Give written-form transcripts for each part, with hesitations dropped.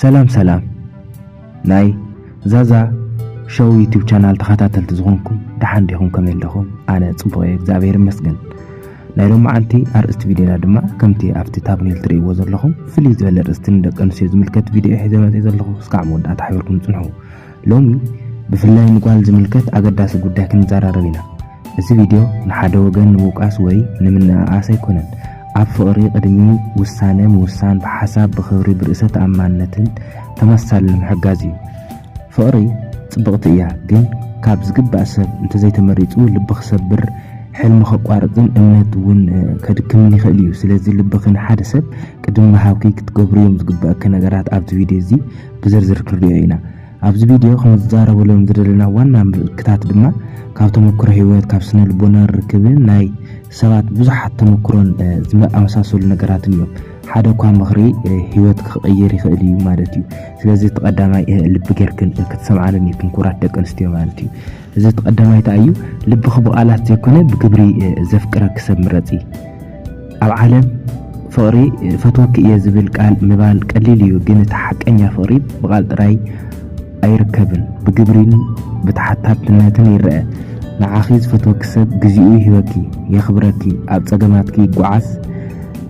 ሰላም ናይ ዛዛ ሾው ዩቲዩብ ቻናል ተኸታተልቲ ዝኾንኩም ደሓን ዲኹም ከመይ ኣለኹም? ኣነ ጽቡቕ እግዚአብሔር ይመስገን። ናይ ሎሚ ዓንቲ ኣርእስቲ ቪድዮና ድማ ከምቲ ኣብቲ ታብኔል ትርእይዎ ዘለኹም ፍልይ ዝበለ ኣርእስቲ ንደቂ ኣንስትዮ ዝምልከት ቪድዮ ሒዘ መፅእ ዘለኹ እስካዕ መወዳእታ ሓቢርኩም ጽንሑ። ሎሚ ብፍላይ ንጓል ዝምልከት ኣገዳሲ ጉዳይ ክንዘራረብ ኢና። እዚ ቪድዮ ንሓደ ወገን ንምውቃስ ወይ ንምንኣኣስ ኣይኮነን። ኣብ ፍቕሪ ቅድሚ ውሳነ ምውሳን ብሓሳብ ብኽብሪ ብርእሰ ተኣማንነትን ተመሳሳሊ ምሕጋዝ እዩ። ፍቕሪ ጽብቕቲ እያ፣ ግን ካብ ዝግባእ ሰብ እንተዘይተመሪፁ ልቢ ክሰብር ሕልሚ ከቋርፅን እምነት እውን ከድክምን ይኽእል እዩ። ስለዚ ልብኺ ንሓደ ሰብ ቅድሚ ምሃብኪ ክትገብርዮም ዝግባእካ ነገራት ኣብዚ ቪድዮ እዚ ብዝርዝር ክንሪኦ ኢና። ኣብዚ ቪድዮ ክንዛረበሎም ዝደለና ዋና ምልክታት ድማ ካብ ተመክሮ ህይወት ካብ ስነ ልቦና ርክብን ናይ ሰባት ብዙሓት ተመክሮን ዝመሳሰሉ ነገራትን እዮም። ሓደ እኳ ምኽሪ ህይወት ክቕይር ይኽእል እዩ ማለት እዩ። ስለዚ ተቐዳማይ ልቢ ጌርክን ክትሰምዓንን ይክን ኩራት ደቂ ኣንስትዮ ማለት እዩ። እዚ ተቐዳማይ እንታይ እዩ? ልብኺ ብቓላት ዘይኮነ ብግብሪ ዘፍቅረክ ሰብ ምረፂ። ኣብ ዓለም ፍቕሪ ፈትወኪ እየ ዝብል ቃል ምባል ቀሊል እዩ፣ ግን እቲ ሓቀኛ ፍቕሪ ብቓል ጥራይ ኣይርከብን፣ ብግብሪን ብተሓታትነትን ይርአ። ንዓኺ ዝፈትወኪ ሰብ ግዚኡ ይህበኪ፣ የኽብረኪ፣ ኣብ ፀገማትኪ ይጓዓዝ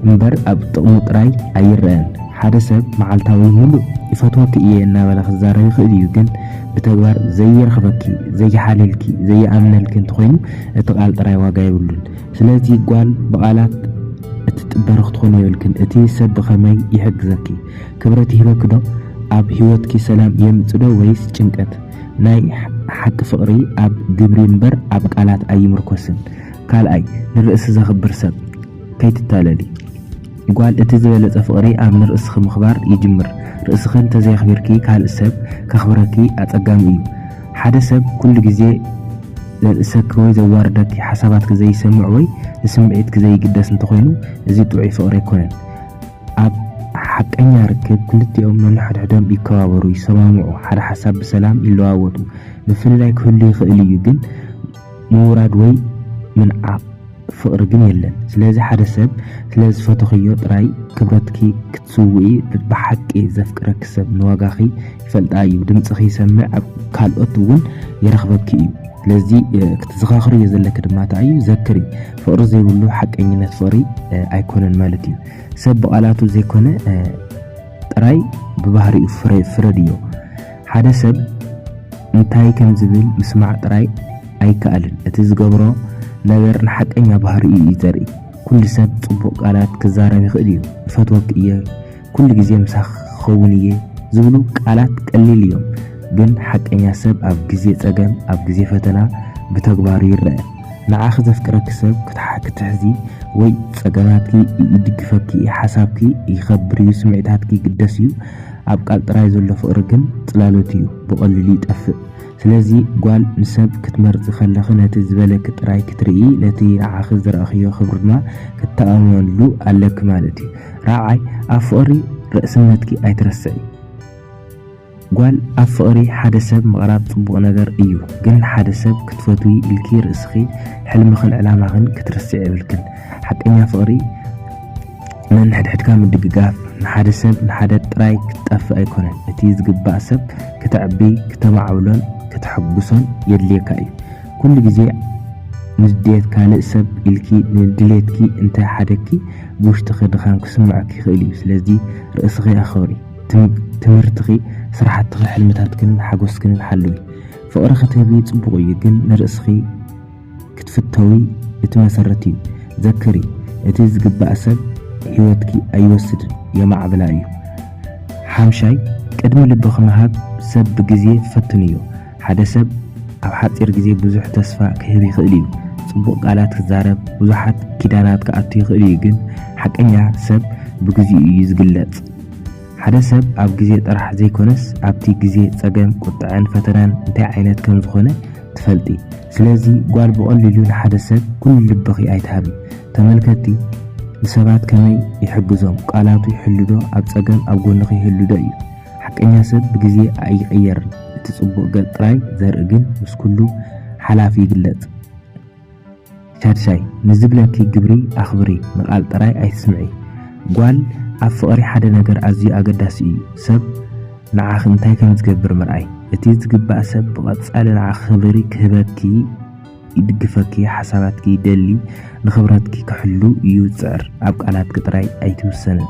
እምበር ኣብ ጥቕሙ ጥራይ ኣይርአን። ሓደ ሰብ መዓልታዊ ሙሉእ ይፈትወኪ እየ እናበለ ክዛረብ ይኽእል እዩ፣ ግን ብተግባር ዘይረኽበኪ፣ ዘይሓልልኪ፣ ዘይኣምነልኪ እንተኾይኑ እቲ ቃል ጥራይ ዋጋ የብሉን። ስለዚ ጓል ብቓላት እትጥበሪ ክትኾኑ የብልክን። እቲ ሰብ ብኸመይ ይሕግዘኪ? ክብረት ይህበኪ ዶ? ኣብ ህይወትኪ ሰላም የምፅእ ዶ ወይስ ጭንቀት? ናይ ሓቂ ፍቕሪ ኣብ ግብሪ እምበር ኣብ ቃላት ኣይምርኮስን። ካልኣይ ንርእሲ ዘኽብር ሰብ ከይትታለሊ። ጓል እቲ ዝበለፀ ፍቕሪ ኣብ ንርእስኺ ምኽባር ይጅምር። ርእስኺ እንተዘየኽቢርኪ ካልእ ሰብ ከኽብረኪ ኣፀጋሚ እዩ። ሓደ ሰብ ኩሉ ግዜ ዘርእሰኪ ወይ ዘዋርደኪ ሓሳባትኪ ዘይሰምዕ ወይ ንስምዒትኪ ዘይግደስ እንተኾይኑ እዚ ጥዑይ ፍቕሪ ኣይኮነን። ኣብ ሓቀኛ ርክብ ክልቲኦም ነንሕድሕዶም ይከባበሩ፣ ይሰማምዑ፣ ሓደ ሓሳብ ብሰላም ይለዋወጡ። ብፍላይ ክህሉ ይኽእል እዩ፣ ግን ምውራድ ወይ ምንዓቕ ፍቕሪ ግን የለን። ስለዚ ሓደ ሰብ ስለዝፈተኽዮ ጥራይ ክብረትኪ ክትስውኢ ብሓቂ ዘፍቅረኪ ሰብ ንዋጋኺ ይፈልጣ እዩ። ድምፅኺ ይሰምዕ፣ ኣብ ካልኦት እውን የረኽበኪ እዩ። ስለዚ ክትዘኻኽርዮ ዘለኪ ድማ እንታይ እዩ? ዘክሪ፣ ፍቕሪ ዘይብሉ ሓቀኝነት ፍቕሪ ኣይኮነን ማለት እዩ። ሰብ ብቓላቱ ዘይኮነ ጥራይ ብባህሪኡ ፍረድ እዩ። ሓደ ሰብ እንታይ ከም ዝብል ምስማዕ ጥራይ ኣይከኣልን። እቲ ዝገብሮ ነገር ንሓቀኛ ባህሪኡ እዩ ዘርኢ። ኩሉ ሰብ ጽቡቕ ቃላት ክዛረብ ይኽእል እዩ። ይፈትወኪ እየ፣ ኩሉ ግዜ ምሳኽ ክኸውን እየ ዝብሉ ቃላት ቀሊል እዮም፣ ግን ሓቀኛ ሰብ ኣብ ግዜ ፀገም ኣብ ግዜ ፈተና ብተግባሩ ይርአ። ንዓኺ ዘፍቅረኪ ሰብ ክትሕዚ ወይ ፀገማትኪ ይድግፈኪ፣ ሓሳብኪ ይኸብር እዩ፣ ስምዒታትኪ ይግደስ እዩ። ኣብ ቃል ጥራይ ዘሎ ፍቕሪ ግን ጽላሎት እዩ፣ ብቐሊሉ ይጠፍእ። ስለዚ ጓል ንሰብ ክትመርፂ ከለኺ ነቲ ዝበለኪ ጥራይ ክትርኢ፣ ነቲ ንዓኺ ዝረኣኽዮ ክብሪ ድማ ክትተኣመነሉ ኣለኪ ማለት እዩ። ራብዓይ ኣብ ፍቕሪ ርእስነትኪ ኣይትረስዒ። ጓል ኣብ ፍቕሪ ሓደ ሰብ ምቕራብ ጽቡቕ ነገር እዩ፣ ግን ሓደ ሰብ ክትፈትዊ ኢልኪ ርእስኺ ሕልምኽን ዕላማኽን ክትርስዕ የብልክን። ሓቀኛ ፍቕሪ ነንሕድሕድካ ምድግጋፍ፣ ንሓደ ሰብ ንሓደ ጥራይ ክትጠፍእ ኣይኮነን። እቲ ዝግባእ ሰብ ክትዕቢ፣ ክተማዕብሎን ክትሕጉሶን የድልየካ እዩ። ኩሉ ግዜ ንድሌት ካልእ ሰብ ኢልኪ ንድሌትኪ እንተሓደኪ ብውሽጢኺ ድኻም ክስምዐኪ ይኽእል እዩ። ስለዚ ርእስኺ ኣኽብሪ፣ ትምህርትኺ፣ ስራሕትኺ፣ ሕልምታትክን ሓጎስክንን ሓልዊ። ፍቕሪ ክትህቢ ጽቡቕ እዩ፣ ግን ንርእስኺ ክትፍተዊ እቲ መሰረት እዩ። ዘክሪ፣ እቲ ዝግባእ ሰብ ህይወትኪ ኣይወስድን፣ የማዕብላ እዩ። ሓምሻይ ቅድሚ ልብኺ ምሃብ ሰብ ብግዜ ፈትን እዩ። ሓደ ሰብ ኣብ ሓፂር ግዜ ብዙሕ ተስፋ ክህብ ይኽእል እዩ። ጽቡቕ ቃላት ክዛረብ፣ ብዙሓት ኪዳናት ክኣቱ ይኽእል እዩ፣ ግን ሓቀኛ ሰብ ብግዚኡ እዩ ዝግለጽ። ሓደ ሰብ ኣብ ግዜ ጥራሕ ዘይኮነስ ኣብቲ ግዜ ፀገም፣ ቁጥዐን፣ ፈተናን እንታይ ዓይነት ከም ዝኾነ ትፈልጢ። ስለዚ ጓል ብቐሊሉ ንሓደ ሰብ ኩሉ ልብኺ ኣይትሃቢ። ተመልከቲ ንሰባት ከመይ ይሕግዞም፣ ቃላቱ ይሕሉ ዶ፣ ኣብ ፀገም ኣብ ጎንኺ ይህሉ ዶ እዩ። ሓቀኛ ሰብ ብግዜ ኣይቕየርን። እቲ ጽቡቕ ገጽ ጥራይ ዘርኢ ግን ምስ ኩሉ ሓላፊ ይግለጽ። ሻድሻይ ንዝብለኪ ግብሪ ኣኽብሪ፣ ንቓል ጥራይ ኣይትስምዒ። ጓል ኣብ ፍቕሪ ሓደ ነገር ኣዝዩ ኣገዳሲ እዩ። ሰብ ንዓኺ እንታይ ከም ዝገብር ምርኣይ እቲ ዝግባእ ሰብ ብቐጻሊ ንዓኺ ክብሪ ክህበኪ ይድግፈኪ ሓሳባትኪ ይደሊ ንኽብረትኪ ክሕሉ እዩ ዝፅዕር ኣብ ቃላትኪ ጥራይ ኣይትውሰንን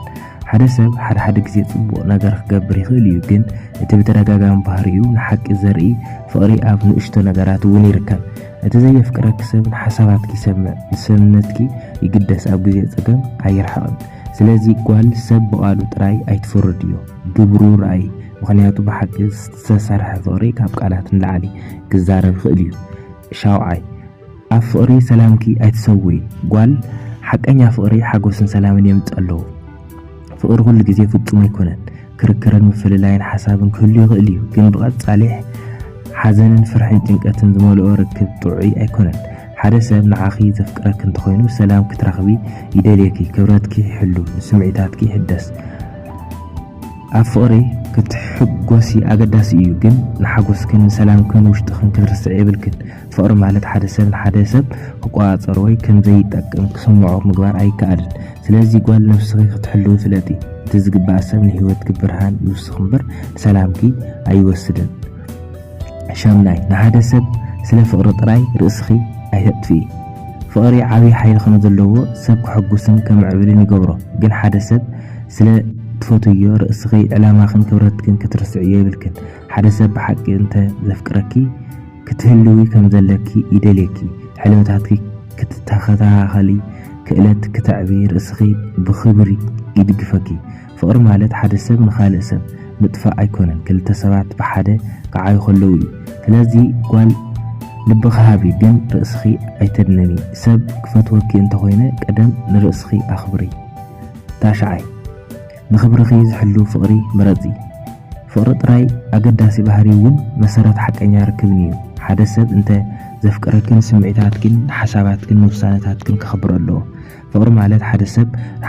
ሓደ ሰብ ሓደ ግዜ ጽቡቕ ነገር ክገብር ይኽእል እዩ ግን እቲ ብተደጋጋሚ ባህሪኡ ንሓቂ ዘርኢ ፍቕሪ ኣብ ንእሽቶ ነገራት እውን ይርከብ እቲ ዘየፍቅረኪ ሰብ ንሓሳባትኪ ይሰምዕ ንሰብነትኪ ይግደስ ኣብ ግዜ ፀገም ኣይርሕቕን ስለዚ ጓል ሰብ ብቓሉ ጥራይ ኣይትፈርድ እዩ ግብሩ ረኣይ ምክንያቱ ብሓቂ ዝተሰርሐ ፍቕሪ ካብ ቃላት ንላዕሊ ክዛረብ ይኽእል እዩ ሻውዓይ ኣብ ፍቕሪ ሰላምኪ ኣይትሰውይ ጓል ሓቀኛ ፍቕሪ ሓጎስን ሰላምን የምጽእ ኣለዎ ፍቕሪ ኩሉ ግዜ ፍጹም ኣይኮነን ክርክርን ምፍልላይን ሓሳብን ክህሉ ይኽእል እዩ ግን ብቐጻሊ ሓዘንን ፍርሕን ጭንቀትን ዝመልኦ ርክብ ጥዑይ ኣይኮነን ሓደ ሰብ ንዓኺ ዘፍቅረክ እንተኾይኑ ሰላም ክትረኽቢ ይደልየኪ ክብረትኪ ይሕሉ ስምዒታትኪ ይሕደስ ኣብ ፍቕሪ ክትሕጎሲ ኣገዳሲ እዩ ግን ንሓጎስክን ሰላምክን ውሽጥኽን ክትርስዕ የብልክን ፍቕሪ ማለት ሓደ ሰብ ንሓደ ሰብ ክቆፃፀር ወይ ከምዘይጠቅም ክስምዖ ምግባር ኣይከኣልን ስለዚ ጓል ነፍስኺ ክትሕልው ፍለጢ እቲ ዝግባእ ሰብ ንሂወትኪ ብርሃን ይውስኽ እምበር ሰላምኪ ኣይወስድን ሻምናይ ንሓደ ሰብ ስለ ፍቕሪ ጥራይ ርእስኺ ኣይተጥፍኢ ፍቕሪ ዓብዪ ሓይሊ ከም ዘለዎ ሰብ ክሕጉስን ከምዕብልን ይገብሮ ግን ሓደ ሰብ ስለ ትፈትዮ ርእስኺ ዕላማኽን ክብረትክን ክትርስዕ የብልክን ሓደ ሰብ ብሓቂ እንተ ዘፍቅረኪ ክትህልዊ ከም ዘለኪ ይደልየኪ ሕልምታትኪ ክትተኸታኸሊ ክእለት ክትዕቢ ርእስኺ ብኽብሪ ይድግፈኪ ፍቕሪ ማለት ሓደ ሰብ ንኻልእ ሰብ ምጥፋእ ኣይኮነን ክልተ ሰባት ብሓደ ክዓዩ ከለዉ እዩ ስለዚ ጓል ልብኺ ሃቢ ግን ርእስኺ ኣይተድነኒ ሰብ ክፈትወኪ እንተኾይነ ቀደም ንርእስኺ ኣኽብሪ ታሽዓይ ንኽብርኺ ዝሕሉ ፍቕሪ ምረፂ ፍቕሪ ጥራይ ኣገዳሲ ባህሪ እውን መሰረት ሓቀኛ ርክብን እዩ ሓደ ሰብ እንተ ዘፍቅረክን ስምዒታትክን ሓሳባትክን ውሳነታትክን ክኽብር ኣለዎ ፍቕሪ ማለት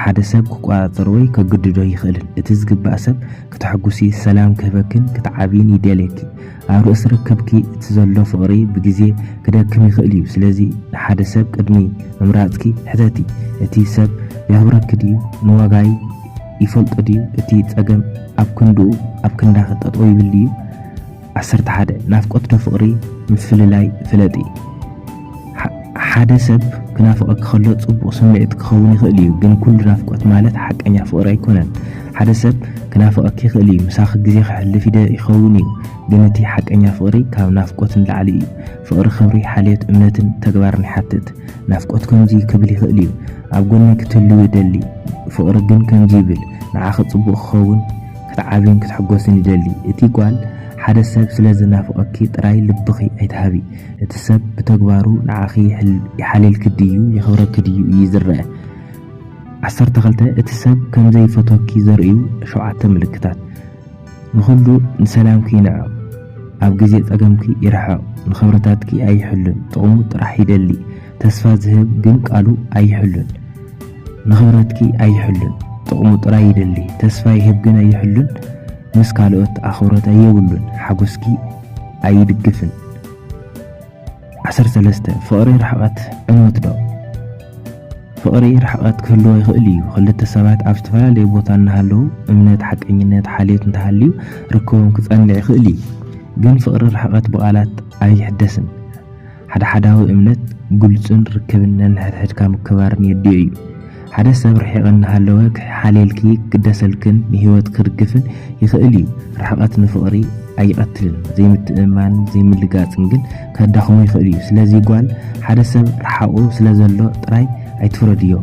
ሓደ ሰብ ክቆፃፀር ወይ ከግድዶ ይኽእልን እቲ ዝግባእ ሰብ ክትሕጉሲ ሰላም ክህበክን ክትዓብይን ይደልየኪ ኣብ ርእሲ ርክብኪ እቲ ዘሎ ፍቕሪ ብግዜ ክደክም ይኽእል እዩ ስለዚ ንሓደ ሰብ ቅድሚ ምምራፅኪ ሕተቲ እቲ ሰብ የኽብረኪ ድዩ ንዋጋይ ይፈልጦ ድዩ እቲ ፀገም ኣብ ክንድኡ ኣብ ክንዳኺ ጠጠው ይብል ድዩ 11 ናፍቆት ዶ ፍቕሪ ምፍልላይ ፍለጢ ሓደ ሰብ ክናፍቐክ ከሎ ጽቡቕ ስምዒት ክኸውን ይኽእል እዩ ግን ኩሉ ናፍቆት ማለት ሓቀኛ ፍቕሪ ኣይኮነን ሓደ ሰብ ክናፍቐክ ይኽእል እዩ ምሳኺ ግዜ ክሕልፍ ይኸውን እዩ ግን እቲ ሓቀኛ ፍቕሪ ካብ ናፍቆት ንላዕሊ እዩ ፍቕሪ ክብሪ ሓልዮት እምነትን ተግባርን ይሓትት ናፍቆት ከምዚ ክብል ይኽእል እዩ ኣብ ጎኒ ክትህልው ይደሊ ፍቕሪ ግን ከምዚ ይብል ንዓኺ ጽቡቕ ክኸውን ክትዓብይን ክትሕጎስን ይደሊ እቲ ጓል ሓደ ሰብ ስለ ዝናፍቐኪ ጥራይ ልብኺ ኣይትሃቢ እቲ ሰብ ብተግባሩ ንዓኺ ይሓልልኪ ድዩ የኽብረኪ ድዩ እዩ ዝርአ 12 እቲ ሰብ ከምዘይፈትወኪ ዘርእዩ 7 ምልክታት ንኹሉ ንሰላምኪ ይንዕቕ ኣብ ግዜ ፀገምኪ ይርሕቕ ንኽብረታትኪ ኣይሕሉን ጥቕሙ ጥራሕ ይደሊ ተስፋ ዝህብ ግን ቃሉ ኣይሕሉን ንኽብረትኪ ኣይሕሉን ጥቕሙ ጥራይ ይደሊ ተስፋ ይህብ ግን ኣይሕሉን ምስ ካልኦት ኣኽብሮት ኣየብሉን ሓጎስኪ ኣይድግፍን 13 ፍቕሪ ርሕቐት ዕንወት ዶ ፍቕሪ ርሕቐት ክህልዎ ይኽእል እዩ ክልተ ሰባት ኣብ ዝተፈላለየ ቦታ እናሃለዉ እምነት ሓቀኝነት ሓልዮት እንተሃልዩ ርክቦም ክጸንዕ ይኽእል እዩ ግን ፍቕሪ ርሕቐት ብቓላት ኣይሕደስን ሓዳዊ እምነት ግልጽን ርክብን ነንሕድሕድካ ምክባርን የድዮ እዩ ሓደ ሰብ ርሒቕ እናሃለወ ሓልልኪ ክደሰልክን ንሂወት ክርግፍን ይኽእል እዩ ርሕቐት ንፍቕሪ ኣይቐትልን ዘይምትእማን ዘይምልጋፅን ግን ከዳኽሞ ይኽእል እዩ ስለዚ ጓል ሓደ ሰብ ርሓቑ ስለ ዘሎ ጥራይ ኣይትፍረድዮ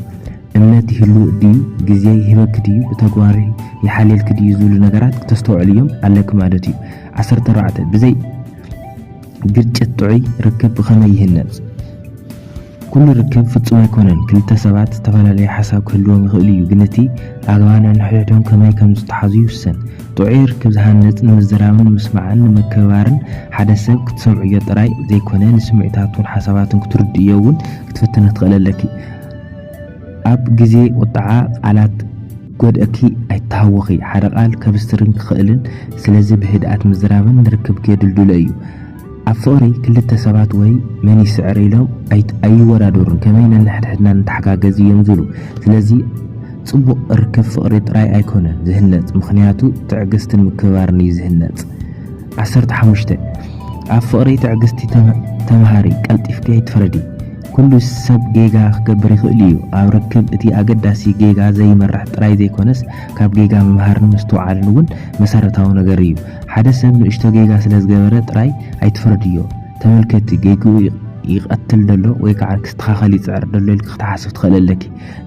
እምነት ይህሉ ድዩ ግዜ ይህበኪ ድዩ ብተግባር ይሓልልኪ ድዩ ዝብሉ ነገራት ክተስተውዕሉ እዮም ኣለኪ ማለት እዩ 14 ብዘይ ግጭት ጥዑይ ርክብ ብኸመይ ይህነፅ ኩሉ ርክብ ፍጹም ኣይኮነን ክልተ ሰባት ዝተፈላለየ ሓሳብ ክህልዎም ይኽእል እዩ ግን እቲ ኣግባብ ነንሕድሕዶም ከመይ ከም ዝተሓዙ ይውሰን ጥዑይ ርክብ ዝሃንፅ ንምዝራብን ምስማዕን ንምክብባርን ሓደ ሰብ ክትሰምዕዮ ጥራይ ዘይኮነ ንስምዒታቱን ሓሳባቱን ክትርድዮ እውን ክትፍትን ትኽእል ኣለኪ ኣብ ግዜ ቁጥዓ ቃላት ጎድእኪ ኣይተሃወኺ ሓደ ቃል ከብስትርን ክኽእልን ስለዚ ብህድኣት ምዝራብን ንርክብ ከየድልድሎ እዩ ኣብ ፍቕሪ ክልተ ሰባት ወይ መን ይስዕር ኢሎም ኣይወዳደሩን ከመይ ነንሕድሕድና ንተሓጋገዝ እዮም ዝብሉ ስለዚ ጽቡቕ ርክብ ፍቕሪ ጥራይ ኣይኮነን ዝህነጽ ምኽንያቱ ትዕግስትን ምክባርን እዩ ዝህነጽ 15 ኣብ ፍቕሪ ትዕግስቲ ተምሃሪ ቀልጢፍካ ይትፈረዲ ኩሉ ሰብ ጌጋ ክገብር ይኽእል እዩ ኣብ ርክብ እቲ ኣገዳሲ ጌጋ ዘይመራሕ ጥራይ ዘይኮነስ ካብ ጌጋ ምምሃርን ምስትውዓልን እውን መሰረታዊ ነገር እዩ ሓደ ሰብ ንእሽቶ ጌጋ ስለ ዝገበረ ጥራይ ኣይትፈረድዮ ተመልከቲ ጌግኡ ይቀትል ደሎ ወይ ከዓ ክስተኻኸል ይጽዕር ደሎ ኢልካ ክትሓስብ ትኽእል ኣለኪ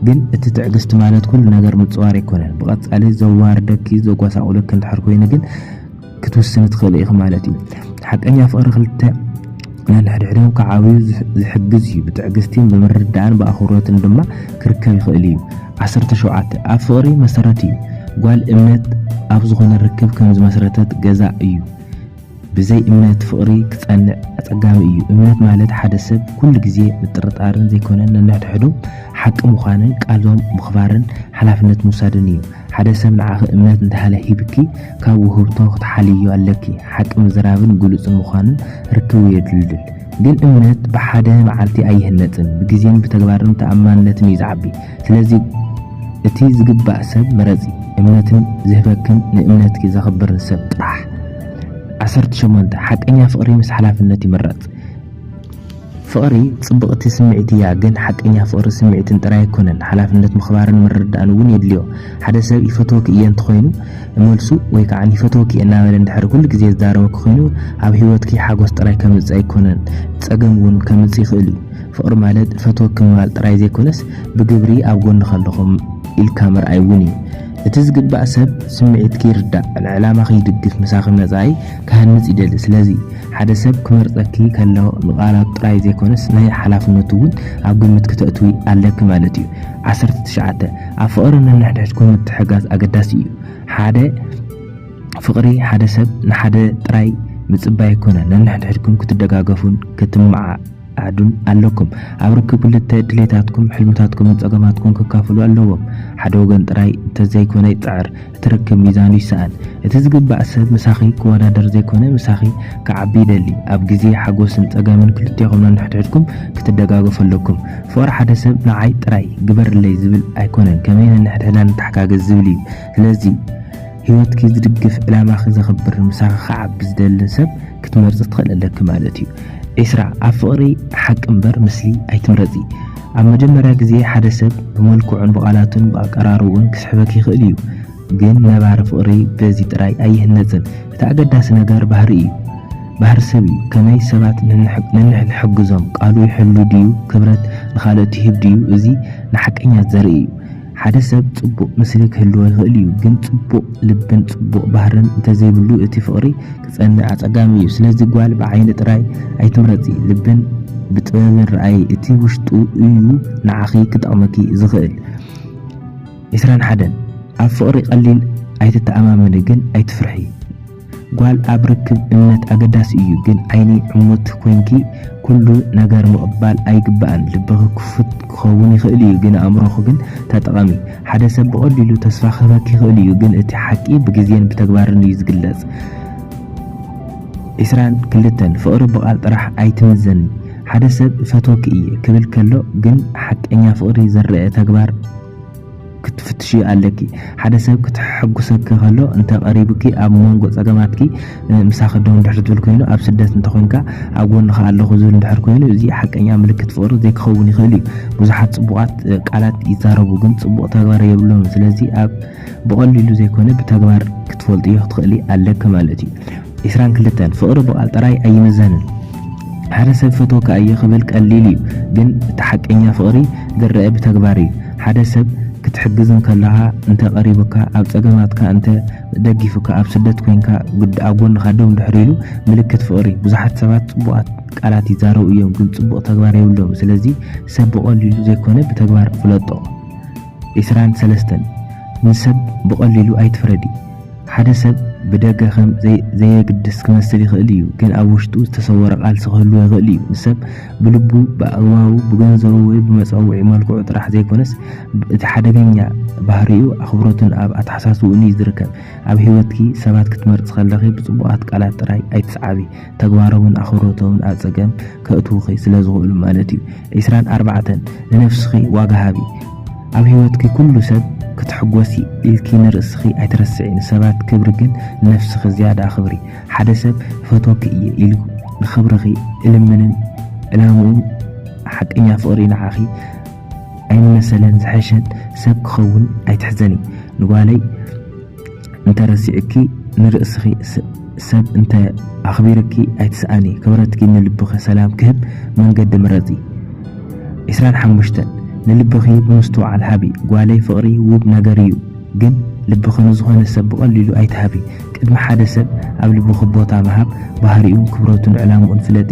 ግን እቲ ትዕግስቲ ማለት ኩሉ ነገር ምጽዋር ኣይኮነን ብቐጻሊ ዘዋርደኪ ዘጓሳቑለኪ እንድሕር ኮይኑ ግን ክትውስን ትኽእል ኢኻ ማለት እዩ ሓቀኛ ፍቕሪ ክልተ ነንሕድሕዶም ከዓብዩ ዝሕግዝ እዩ ብትዕግስትን ብምርዳእን ብኣኽብሮትን ድማ ክርከብ ይኽእል እዩ 17 ኣብ ፍቕሪ መሰረት እዩ ጓል እምነት ኣብ ዝኾነ ርክብ ከም ዝመሰረተት ገዛ እዩ ብዘይ እምነት ፍቕሪ ክጸንዕ ኣጸጋሚ እዩ እምነት ማለት ሓደ ሰብ ኩሉ ግዜ ምጥርጣርን ዘይኮነን ነንሕድሕዶም ሓቂ ምዃንን ቃሎም ምኽባርን ሓላፍነት ምውሳድን እዩ ሓደ ሰብ ንዓኺ እምነት እንተሃለሂብኪ ካብ ውህብቶ ክትሓልዮ ኣለኪ ሓቂ ምዝራብን ግሉጽን ምዃንን ርክብ የድልድል ግን እምነት ብሓደ መዓልቲ ኣይህነጽን ብግዜን ብተግባርን ተኣማንነትን እዩ ዝዓቢ ስለዚ እቲ ዝግባእ ሰብ መረጺ እምነትን ዝህበክን ንእምነትኪ ዘኽብርን ሰብ ጥራሕ 18 ሓቀኛ ፍቕሪ ምስ ሓላፍነት ይመረጽ ፍቕሪ ጽብቕቲ ስምዒት እያ ግን ሓቀኛ ፍቕሪ ስምዒትን ጥራይ ኣይኮነን ሓላፍነት ምኽባርን ምርዳእን እውን የድልዮ ሓደ ሰብ ይፈትወኪ እየ እንተኾይኑ መልሱ ወይ ከዓ ይፈትወኪ እናበለ እንድሕር ኩሉ ግዜ ዝዛረበኪ ኮይኑ ኣብ ህይወትኪ ሓጎስ ጥራይ ከምጽእ ኣይኮነን ጸገም እውን ከምጽእ ይኽእል እዩ ፍቕሪ ማለት ፈትወኪ ምባል ጥራይ ዘይኮነስ ብግብሪ ኣብ ጎኒ ከለኹም ኢልካ ምርኣይ እውን እዩ እቲ ዝግባእ ሰብ ስምዒትኪ ይርዳእ ንዕላማ ይድግፍ መሳኺ መጻኢ ክሃንጽ ይደሊ ስለዚ ሓደ ሰብ ክመርጸኪ ከሎ ንቓላት ጥራይ ዘይኮነስ ናይ ሓላፍነቱ እውን ኣብ ግምት ከተእትዊ ኣለኪ ማለት እዩ 19 ኣብ ፍቕሪ ነንሕድሕድኩም ምትሕጋዝ ኣገዳሲ እዩ ሓደ ፍቕሪ ሓደ ሰብ ንሓደ ጥራይ ምጽባይ ኣይኮነን ነንሕድሕድኩም ክትደጋገፉን ክትመዓዓዱን ኣለኩም ኣብ ርክብ ክልተ ድሌታትኩም ሕልምታትኩም ጸገማትኩም ክካፈሉ ኣለዎም ሓደ ወገን ጥራይ እንተዘይኮነ ይጽዕር እቲ ርክብ ሚዛኑ ይሰኣን እቲ ዝግባእ ሰብ ምሳኺ ክወዳደር ዘይኮነ ምሳኺ ክዓቢ ይደሊ ኣብ ግዜ ሓጎስን ጸገምን ክልቲኹም ነንሕድሕድኩም ክትደጋገፉ ኣለኩም ፍቕሪ ሓደ ሰብ ንዓይ ጥራይ ግበርለይ ዝብል ኣይኮነን ከመይ ነንሕድሕድና ንተሓጋገዝ ዝብል እዩ ስለዚ ህይወትኪ ዝድግፍ ዕላማኺ ዘኽብር ምሳኺ ክዓቢ ዝደሊ ሰብ ክትመርጽ ትኽእል ኣለኪ ማለት እዩ 20 ኣብ ፍቕሪ ሓቂ እምበር ምስሊ ኣይትምረጺ ኣብ መጀመርያ ግዜ ሓደ ሰብ ብመልክዑን ብቓላቱን ብኣቀራርቡን ክስሕበኪ ይኽእል እዩ ግን ነባሪ ፍቕሪ በዚ ጥራይ ኣይህነጽን እቲ ኣገዳሲ ነገር ባህሪ እዩ ባህሪ ሰብ እዩ ከመይ ሰባት ነንሕግዞም ቃሉ ይሕሉ ድዩ ክብረት ንኻልኦት ይህብ ድዩ እዚ ንሓቀኛት ዘርኢ እዩ ሓደ ሰብ ጽቡቕ ምስሊ ክህልዎ ይኽእል እዩ ግን ጽቡቕ ልብን ጽቡቕ ባህርን እንተዘይብሉ እቲ ፍቕሪ ክጸንዕ ኣጸጋሚ እዩ ስለዚ ጓል ብዓይኒ ጥራይ ኣይትምረጺ ልብን ብጥበብን ረኣይ እቲ ውሽጡ እዩ ንዓኺ ክጠቕመኪ ዝኽእል 21 ኣብ ፍቕሪ ቀሊል ኣይትተኣማመኒ ግን ኣይትፍርሒ ጓል ኣብ ርክብ እምነት ኣገዳሲ እዩ ግን ዓይኒ ዕሙት ኮንኪ ኩሉ ነገር ምቕባል ኣይግባእን ልብኺ ክፉት ክኸውን ይኽእል እዩ ግን ኣእምሮኺ ግን ተጠቐሚ ሓደ ሰብ ብቐሊሉ ተስፋ ክህበኪ ይኽእል እዩ ግን እቲ ሓቂ ብግዜን ብተግባርን እዩ ዝግለጽ 22 ፍቕሪ ብቓል ጥራሕ ኣይትምዘኒ ሓደ ሰብ ፈትወኪ እየ ክብል ከሎ ግን ሓቀኛ ፍቕሪ ዘርአ ተግባር ክትፍትሽ ኣለኪ ሓደ ሰብ ክትሕጉሰኪ ከሎ እንተ ቀሪብኪ ኣብ መንጎ ጸገማትኪ ምሳኺ ደው እንድሕር ዝብል ኮይኑ ኣብ ስደት እንተኾንካ ኣብ ጎንኻ ኣለኹ ዝብል እንድሕር ኮይኑ እዚ ሓቀኛ ምልክት ፍቕሪ ዘይክኸውን ይኽእል እዩ ብዙሓት ጽቡቓት ቃላት ይዛረቡ ግን ጽቡቕ ተግባር የብሎም ስለዚ ኣብ ብቐሊሉ ዘይኮነ ብተግባር ክትፈልጥዮ ክትኽእሊ ኣለኪ ማለት እዩ 22 ፍቕሪ ብቓል ጥራይ ኣይምዘንን ሓደ ሰብ ፈትወካ እየ ክብል ቀሊል እዩ ግን እቲ ሓቀኛ ፍቕሪ ዝርአ ብተግባር እዩ ሓደ ሰብ ክትሕግዝን ከለኻ እንተ ቀሪብካ ኣብ ጸገማትካ እንተ ደጊፍካ ኣብ ስደት ኮይንካ ኣብ ጎንኻ ደው እንድሕር ኢሉ ምልክት ፍቕሪ ብዙሓት ሰባት ጽቡቓት ቃላት ይዛረቡ እዮም ግን ጽቡቕ ተግባር የብሎም ስለዚ ሰብ ብቐሊሉ ዘይኮነ ብተግባር ፍለጦ 23 ንሰብ ብቐሊሉ ኣይትፍረዲ ሓደ ሰብ ብደገ ከም ዘየግድስ ክመስል ይኽእል እዩ ግን ኣብ ውሽጡ ዝተሰወረ ቃልሲ ክህልዎ ይኽእል እዩ ንሰብ ብልቡ ብኣግባቡ ብገንዘቡ ወይ ብመፀውዒ መልክዑ ጥራሕ ዘይኮነስ እቲ ሓደገኛ ባህሪኡ ኣኽብሮትን ኣብ ኣተሓሳስብኡን እዩ ዝርከብ ኣብ ህይወትኪ ሰባት ክትመርጽ ከለኺ ብጽቡቓት ቃላት ጥራይ ኣይትስዓቢ ተግባሮምን ኣኽብሮቶምን ኣብ ጸገም ከእትውኺ ስለ ዝኽእሉ ማለት እዩ 24 ንነፍስኺ ዋጋ ሃቢ ኣብ ህይወትኪ ኩሉ ሰብ ክትሕጎሲ ኢልኪ ንርእስኺ ኣይትረስዒ ንሰባት ክብሪ ግን ንነፍስኺ ዝያዳ ኣኽብሪ ሓደ ሰብ ፈትወኪ እየ ኢሉ ንኽብርኺ እልምንን ዕላምኡ ሓቀኛ ፍቕሪ ንዓኺ ኣይንመሰለን ዝሐሸን ሰብ ክኸውን ኣይትሕዘኒ ንጓለይ እንተረሲዕኪ ንርእስኺ ሰብ እንተ ኣኽቢርኪ ኣይትስኣኒ ክብረትኪ ንልብኺ ሰላም ክህብ መንገዲ ምረፂ 25 ንልብኺ ብምስትውዓል ሃቢ ጓለይ ፍቕሪ ውብ ነገር እዩ ግን ልብኺ ንዝኾነ ሰብ ብቐሊሉ ኣይትሃቢ ቅድሚ ሓደ ሰብ ኣብ ልብኺ ቦታ ምሃብ ባህሪኡን ክብረቱን ዕላምኡን ፍለጢ